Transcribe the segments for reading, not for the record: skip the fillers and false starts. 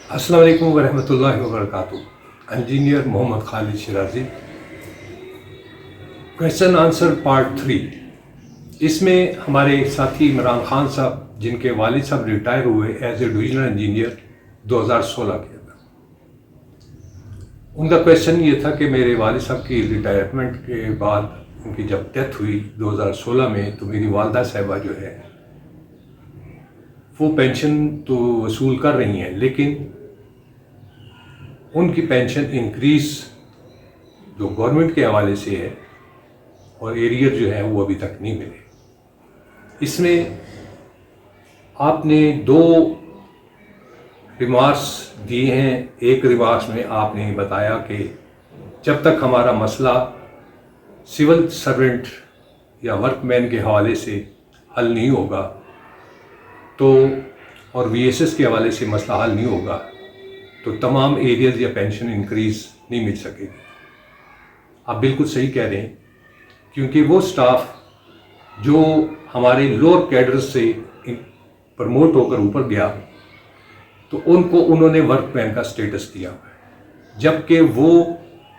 अस्सलाम वालेकुम वरहमतुल्लाहि वबरकातुहू। Engineer Mohammad Khalid Shirazi. Question answer part 3। इसमें हमारे साथी इमरान खान साहब, जिनके वालिद साहब रिटायर हुए एज ए डिविजनल इंजीनियर 2016 के अंदर, उनका क्वेश्चन ये था कि मेरे वालिद साहब की रिटायरमेंट के बाद उनकी जब डेथ हुई 2016 में, तो मेरी वालदा साहिबा जो है वो पेंशन तो वसूल कर रही हैं, लेकिन उनकी पेंशन इंक्रीज़ जो गवर्नमेंट के हवाले से है और एरियर जो है वो अभी तक नहीं मिले। इसमें आपने दो रिमार्क्स दिए हैं। एक रिमार्क्स में आपने बताया कि जब तक हमारा मसला सिविल सर्वेंट या वर्कमैन के हवाले से हल नहीं होगा तो, और वीएसएस के हवाले से मसला हल नहीं होगा तो तमाम एरियर्स या पेंशन इंक्रीज़ नहीं मिल सकेगी। आप बिल्कुल सही कह रहे हैं, क्योंकि वो स्टाफ जो हमारे लोअर कैडर से प्रमोट होकर ऊपर गया तो उनको उन्होंने वर्कमैन का स्टेटस दिया हुआ है, जबकि वो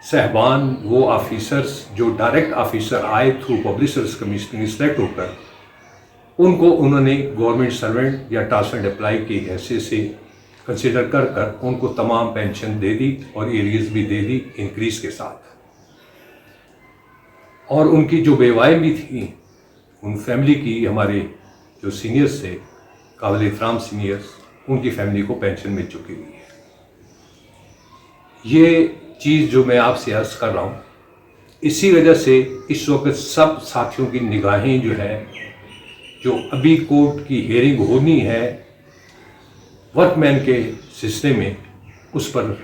साहबान, वो ऑफिसर्स जो डायरेक्ट ऑफिसर आए through public service commission select होकर, उनको उन्होंने गवर्नमेंट सर्वेंट या टास्क एंड अप्लाई की हैसियत से कंसिडर कर कर उनको तमाम पेंशन दे दी और एरियर्स भी दे दी इंक्रीज़ के साथ। और उनकी जो बेवाएँ भी थी, उन फैमिली की, हमारे जो सीनियर्स थे, काबिल एहतराम सीनियर्स, उनकी फैमिली को पेंशन मिल चुकी हुई है। ये चीज़ जो मैं आपसे अर्ज कर रहा हूँ, इसी वजह से इस वक्त सब साथियों की निगाहें जो है, जो अभी कोर्ट की हेयरिंग होनी है वर्कमैन के सिलसिले में, उस पर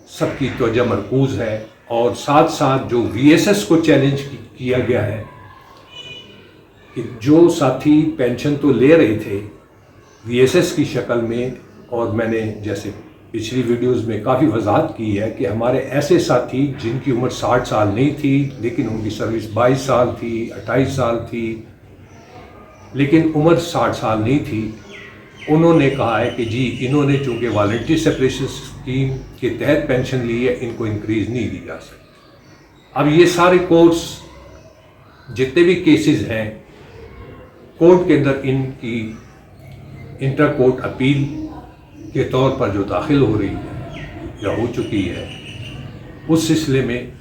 सबकी तवज्जो मरकूज़ है। और साथ साथ जो वीएसएस को चैलेंज किया गया है कि जो साथी पेंशन तो ले रहे थे वीएसएस की शक्ल में, और मैंने जैसे पिछली वीडियोस में काफ़ी वजाहत की है कि हमारे ऐसे साथी जिनकी उम्र 60 साल नहीं थी लेकिन उनकी सर्विस 22 साल थी, 28 साल थी, लेकिन उम्र 60 साल नहीं थी, उन्होंने कहा है कि जी इन्होंने चूँकि वॉलंटरी सेपरेशन स्कीम के तहत पेंशन ली है, इनको इंक्रीज़ नहीं दी जा सकती। अब ये सारे कोर्ट्स, जितने भी केसेस हैं कोर्ट के अंदर, इनकी इंटर कोर्ट अपील के तौर पर जो दाखिल हो रही है या हो चुकी है, उस सिलसिले में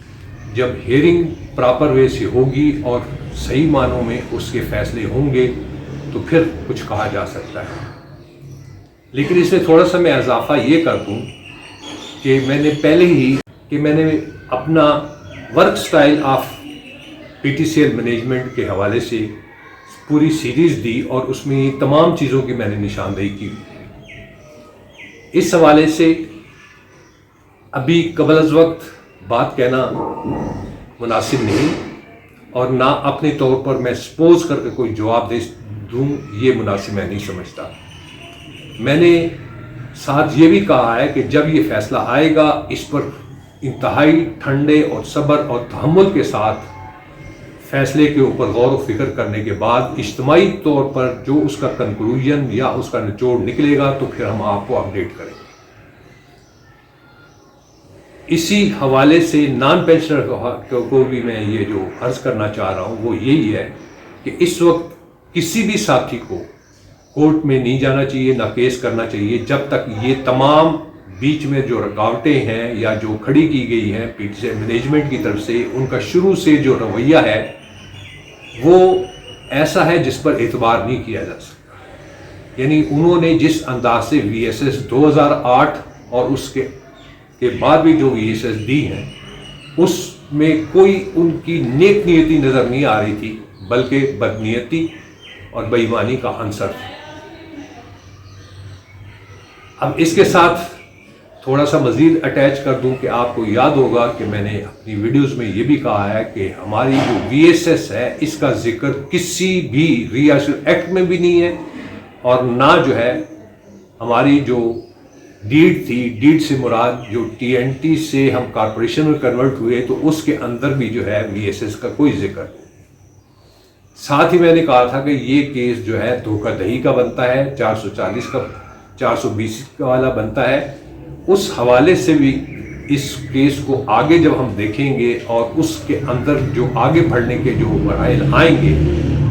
जब हियरिंग प्रॉपर वे से होगी और सही मानों में उसके फैसले होंगे तो फिर कुछ कहा जा सकता है। लेकिन इसमें थोड़ा सा मैं इजाफा ये कर दूँ कि मैंने पहले ही मैंने अपना work style of PTCL management के हवाले से पूरी सीरीज़ दी और उसमें ये तमाम चीज़ों की मैंने निशानदेही की। इस हवाले से अभी कबल अज़ वक्त बात कहना मुनासिब नहीं, और ना अपने तौर पर मैं सपोज करके कोई जवाब दे दूँ, ये मुनासिब मैं नहीं समझता। मैंने साथ ये भी कहा है कि जब ये फैसला आएगा, इस पर इंतहाई ठंडे और सब्र और तहम्मुल के साथ फैसले के ऊपर गौर व फिक्र करने के बाद इज्तिमाई तौर पर जो उसका कंक्लूजन या उसका निचोड़ निकलेगा तो फिर हम आपको अपडेट करेंगे। इसी हवाले से नॉन पेंशनर को भी मैं ये जो अर्ज करना चाह रहा हूँ वो यही है कि इस वक्त किसी भी साथी को कोर्ट में नहीं जाना चाहिए, ना केस करना चाहिए, जब तक ये तमाम बीच में जो रुकावटें हैं या जो खड़ी की गई हैं पीटीसीएल मैनेजमेंट की तरफ से, उनका शुरू से जो रवैया है वो ऐसा है जिस पर एतबार नहीं किया जा सकता। यानी उन्होंने जिस अंदाज से वीएसएस 2008 और उसके बाद भी जो वीएसएस दी हैं, उसमें कोई उनकी नेक नीयती नज़र नहीं आ रही थी, बल्कि बदनीयती और बेईमानी का अंसर था। अब इसके साथ थोड़ा सा मज़ीद अटैच कर दूं कि आपको याद होगा कि मैंने अपनी वीडियोस में ये भी कहा है कि हमारी जो वीएसएस है इसका जिक्र किसी भी रियासत एक्ट में भी नहीं है, और ना जो है हमारी जो डीड थी, डीड से मुराद जो टीएनटी से हम कॉरपोरेशन में कन्वर्ट हुए तो उसके अंदर भी जो है वीएसएस का कोई जिक्र नहीं। साथ ही मैंने कहा था कि ये केस जो है धोखाधड़ी का बनता है, 440 का 420 का वाला बनता है। उस हवाले से भी इस केस को आगे जब हम देखेंगे और उसके अंदर जो आगे बढ़ने के जो मराइल आएंगे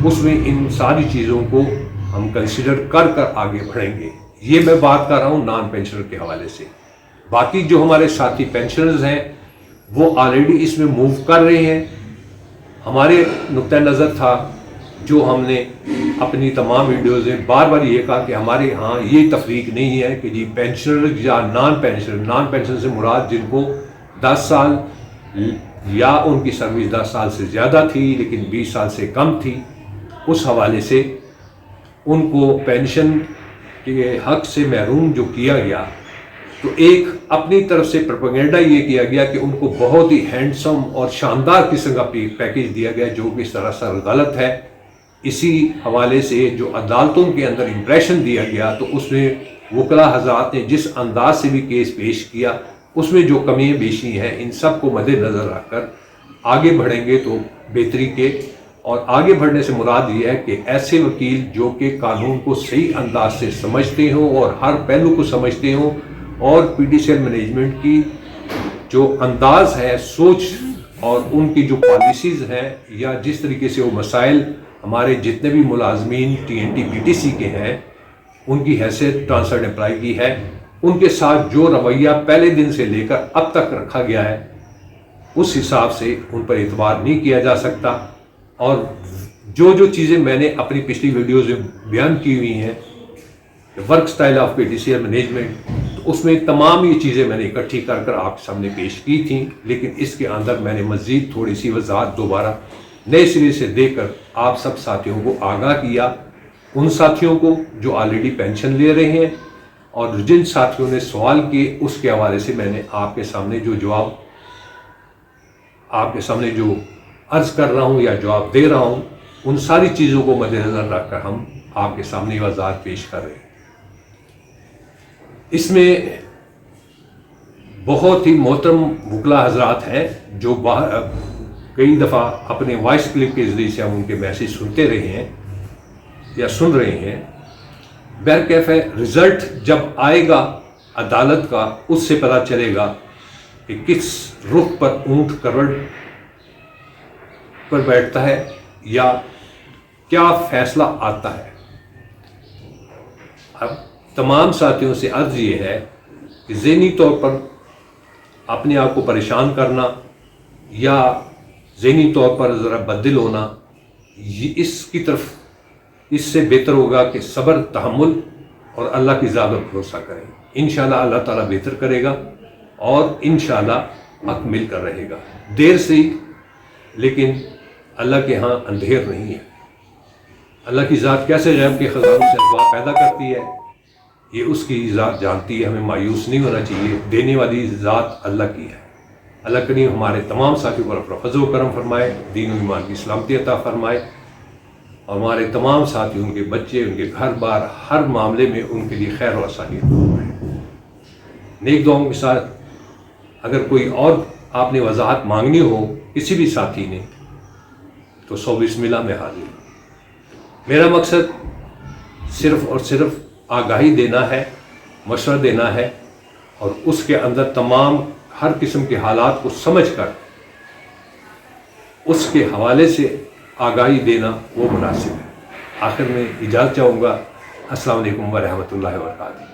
उसमें इन सारी चीज़ों को हम कंसिडर कर कर आगे बढ़ेंगे। ये मैं बात कर रहा हूँ नॉन पेंशनर के हवाले से। बाकी जो हमारे साथी पेंशनर्स हैं वो ऑलरेडी इसमें मूव कर रहे हैं। हमारे नुक्ता नज़र था जो हमने अपनी तमाम वीडियोज़ में बार बार ये कहा कि हमारे यहाँ ये तफरीक नहीं है कि जी पेंशनर या नॉन पेंशनर से मुराद जिनको 10 साल या उनकी सर्विस 10 साल से ज़्यादा थी लेकिन 20 साल से कम थी, उस हवाले से उनको पेंशन के हक से महरूम जो किया गया, तो एक अपनी तरफ से प्रोपेगेंडा ये किया गया कि उनको बहुत ही हैंडसम और शानदार किस्म का पैकेज दिया गया जो कि सरासर गलत है। इसी हवाले से जो अदालतों के अंदर इम्प्रेशन दिया गया तो उसमें वकला हज़रात ने जिस अंदाज से भी केस पेश किया उसमें जो कमियाँ बेशी हैं इन सब को मद्देनज़र रखकर आगे बढ़ेंगे तो बेहतरी के। और आगे बढ़ने से मुराद ये है कि ऐसे वकील जो कि कानून को सही अंदाज से समझते हों और हर पहलू को समझते हों और PTCL मैनेजमेंट की जो अंदाज है, सोच और उनकी जो पॉलिसीज़ हैं या जिस तरीके से वो मसाइल हमारे जितने भी मुलाजमीन TNT PTC के हैं उनकी हैसियत ट्रांसफर एम्प्लॉय की है, उनके साथ जो रवैया पहले दिन से लेकर अब तक रखा गया है उस हिसाब से उन पर एतबार नहीं किया जा सकता। और जो चीज़ें मैंने अपनी पिछली वीडियोज़ में बयान की हुई हैं work style of PTCL management, तो उसमें तमाम ये चीज़ें मैंने इकट्ठी कर कर आपके सामने पेश की थी, लेकिन इसके अंदर मैंने मज़ीद थोड़ी सी वजाहत दोबारा नए सिरे से देकर आप सब साथियों को आगाह किया। उन साथियों को जो ऑलरेडी पेंशन ले रहे हैं और जिन साथियों ने सवाल किए उसके हवाले से मैंने आपके सामने जो जवाब आपके सामने जो अर्ज़ कर रहा हूँ या जवाब दे रहा हूँ उन सारी चीज़ों को मद्देनज़र रखकर हम आपके सामने वजाहत पेश कर रहे हैं। इसमें बहुत ही मोहतरम वकला हज़रात हैं जो कई दफ़ा अपने वॉइस क्लिप के ज़रिए से हम उनके मैसेज सुनते रहे हैं या सुन रहे हैं। बहरकैफ है रिज़ल्ट जब आएगा अदालत का उससे पता चलेगा कि किस रुख पर ऊंट करवट पर बैठता है या क्या फैसला आता है। अब तमाम साथियों से अर्ज़ ये है कि ज़हनी तौर पर अपने आप को परेशान करना या ज़हनी तौर पर ज़रा बददिल होना, ये इसकी तरफ इससे बेहतर होगा कि सब्र तहम्मुल और अल्लाह की ज़ात पर भरोसा करें। इंशाअल्लाह अल्लाह ताला बेहतर करेगा और इंशाअल्लाह हक मिल कर रहेगा, देर से ही, लेकिन अल्लाह के यहाँ अंधेर नहीं है। अल्लाह की ज़ात कैसे गैब के ख़ज़ानों से अनवार पैदा करती है ये उसकी ज़ात जानती है। हमें मायूस नहीं होना चाहिए, देने वाली ज़ात अल्लाह की है। अल्लाह करीम हमारे तमाम साथियों पर अपना फज़ल व करम फरमाए, दीन और ईमान की सलामती अता फरमाए और हमारे तमाम साथी, उनके बच्चे, उनके घर बार, हर मामले में उनके लिए खैर और आसानी फरमाए। नेक दुआओं के साथ अगर कोई और आपने वजाहत मांगनी हो किसी भी साथी ने तो 100 बिस्मिल्लाह में हाजिर। मेरा मकसद सिर्फ़ और सिर्फ आगाही देना है, मशवरा देना है और उसके अंदर तमाम हर किस्म के हालात को समझकर उसके हवाले से आगाही देना वो मुनासिब है। आखिर में इजाज़त चाहूँगा। अस्सलाम वालेकुम व रहमतुल्लाहि व बरकातहू।